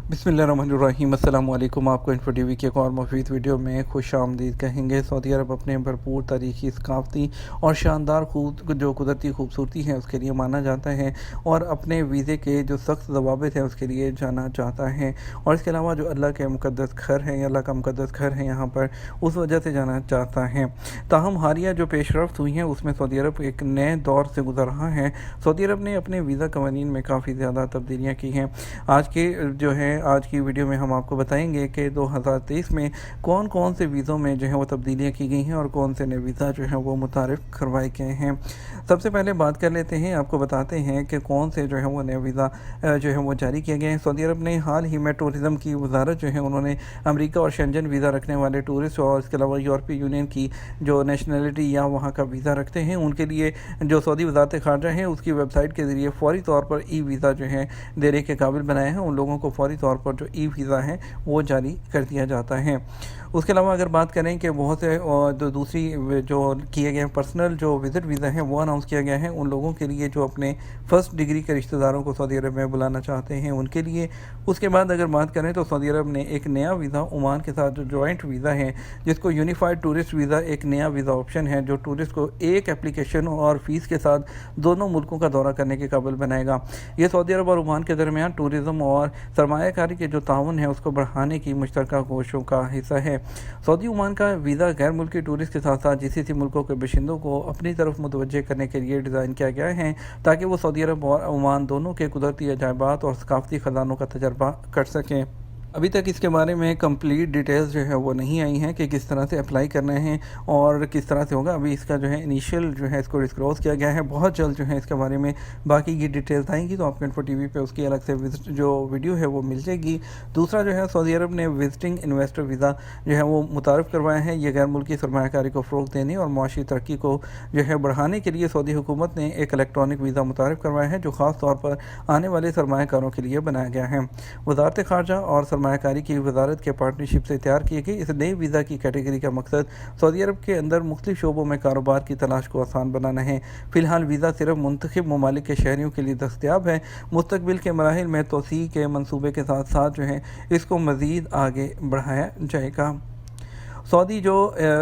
बिस्मिल्लाहिर्रहमानिर्रहीम। अस्सलाम वालेकुम। आपको इन्फो टीवी की एक और मुफीद वीडियो में खुश आमदीद कहेंगे। सऊदी अरब अपने भरपूर तारीखी, सकाफती और शानदार जो कुदरती खूबसूरती है उसके लिए माना जाता है, और अपने वीज़े के जो सख्त ज़वाबित हैं उसके लिए जाना जाता है। और इसके अलावा जो अल्लाह के मुक़द्दस घर हैं, अल्लाह का मुक़द्दस घर है यहाँ पर, उस वजह से जाना चाहता है। ताहम हालिया जो पेशरफ्त हुई हैं उसमें सऊदी अरब एक नए दौर से गुजर रहा है। सऊदी अरब ने अपने वीज़ा कवानीन में काफ़ी ज़्यादा तब्दीलियाँ की हैं। आज की वीडियो में हम आपको बताएंगे कि 2023 में कौन कौन से वीज़ों में जो है वो तब्दीलियाँ की गई हैं और कौन से नए वीज़ा जो है वो मुतारिफ़ करवाए गए हैं। सबसे पहले बात कर लेते हैं, आपको बताते हैं कि कौन से जो है वो नए वीज़ा जो है वो जारी किए गए हैं। सऊदी अरब ने हाल ही में टूरिज़म की वजारत जो है उन्होंने अमेरिका और शेंजन वीज़ा रखने वाले टूरिस्ट और इसके अलावा यूरोपीय यूनियन की जो नेशनलिटी या वहाँ का वीज़ा रखते हैं उनके लिए जो सऊदी वजारत ख़ारजा है उसकी वेबसाइट के ज़रिए फ़ौरी तौर पर ई वीज़ा जो है देने के काबिल बनाए हैं। उन लोगों को फ़ौरी तौर पर जो ई वीज़ा है वो जारी कर दिया जाता है। उसके अलावा अगर बात करें कि बहुत से जो दूसरी जो किए गए पर्सनल जो विज़िट वीज़ा है वो अनाउंस किया गया है उन लोगों के लिए जो अपने फ़र्स्ट डिग्री के रिश्तेदारों को सऊदी अरब में बुलाना चाहते हैं उनके लिए। उसके बाद अगर बात करें तो सऊदी अरब ने एक नया वीज़ा ओमान के साथ जो जॉइंट वीज़ा है जिसको यूनिफाइड टूरिस्ट वीज़ा, एक नया वीज़ा ऑप्शन है जो टूरिस्ट को एक एप्लीकेशन और फ़ीस के साथ दोनों मुल्कों का दौरा करने के काबिल बनाएगा। ये सऊदी अरब और ओमान के दरमियान टूरिज़म और सरमायाकारी के जो ताउन है उसको बढ़ाने की मुश्तरका कोशिशों का हिस्सा है। सऊदी ओमान का वीज़ा गैर मुल्की टूरिस्ट के साथ साथ जीसीसी मुल्कों के बाशिंदों को अपनी तरफ मुतवज्जे करने के लिए डिज़ाइन किया गया है ताकि वो सऊदी अरब और ओमान दोनों के कुदरती अजायबात और सकाफती ख़जानों का तजर्बा कर सकें। अभी तक इसके बारे में कंप्लीट डिटेल्स जो है वो नहीं आई हैं कि किस तरह से अप्लाई करने हैं और किस तरह से होगा। अभी इसका जो है इनिशियल जो है इसको डिस्क्लोज़ किया गया है। बहुत जल्द जो है इसके बारे में बाकी की डिटेल्स आएंगी तो आपको इन्फो टीवी पे उसकी अलग से जो वीडियो है वो मिल जाएगी। दूसरा जो है सऊदी अरब ने विजिटिंग इन्वेस्टर वीज़ा जो है वो मुतारफ़ करवाया है। ये गैर मुल्की सरमायाकारी को फ़रोग़ देने और मुआशी तरक्की को जो है बढ़ाने के लिए सऊदी हुकूमत ने एक इलेक्ट्रॉनिक वीज़ा मुतारफ़ करवाया है जो ख़ास तौर पर आने वाले सरमायाकारों के लिए बनाया गया है। वज़ारत ख़ारजा और सरमायाकारी की वजारत के पार्टनरशिप से तैयार किए गए इस नए वीज़ा की कैटेगरी का मकसद सऊदी अरब के अंदर मुख्तलिफ शोबों में कारोबार की तलाश को आसान बनाना है। फ़िलहाल वीज़ा सिर्फ मुंतखब ममालिक के शहरियों के लिए दस्तयाब है। मुस्तकबिल के मराहिल में तोसी के मनसूबे के साथ साथ जो है इसको मज़ीद आगे बढ़ाया जाएगा। सऊदी जो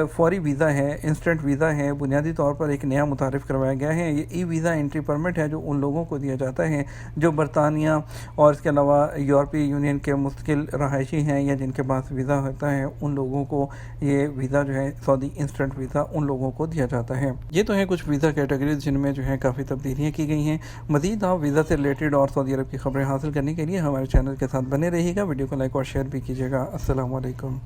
फौरी वीज़ा है, इंस्टेंट वीज़ा है, बुनियादी तौर पर एक नया मुतारिफ़ करवाया गया है। ये ई वीज़ा एंट्री परमिट है जो उन लोगों को दिया जाता है जो बरतानिया और इसके अलावा यूरोपीय यूनियन के मुस्तकिल रहायशी हैं या जिनके पास वीज़ा होता है उन लोगों को ये वीज़ा जो है सऊदी इंस्टेंट वीज़ा उन लोगों को दिया जाता है। ये तो है कुछ वीज़ा कैटेगरीज जिनमें जो है काफ़ी तब्दीलियाँ की गई हैं। मज़ीद आप वीज़ा से रिलेटेड और सऊदी अरब की खबरें हासिल करने के लिए हमारे चैनल के साथ बने रहिएगा। वीडियो को लाइक और शेयर भी कीजिएगा। अस्सलाम वालेकुम।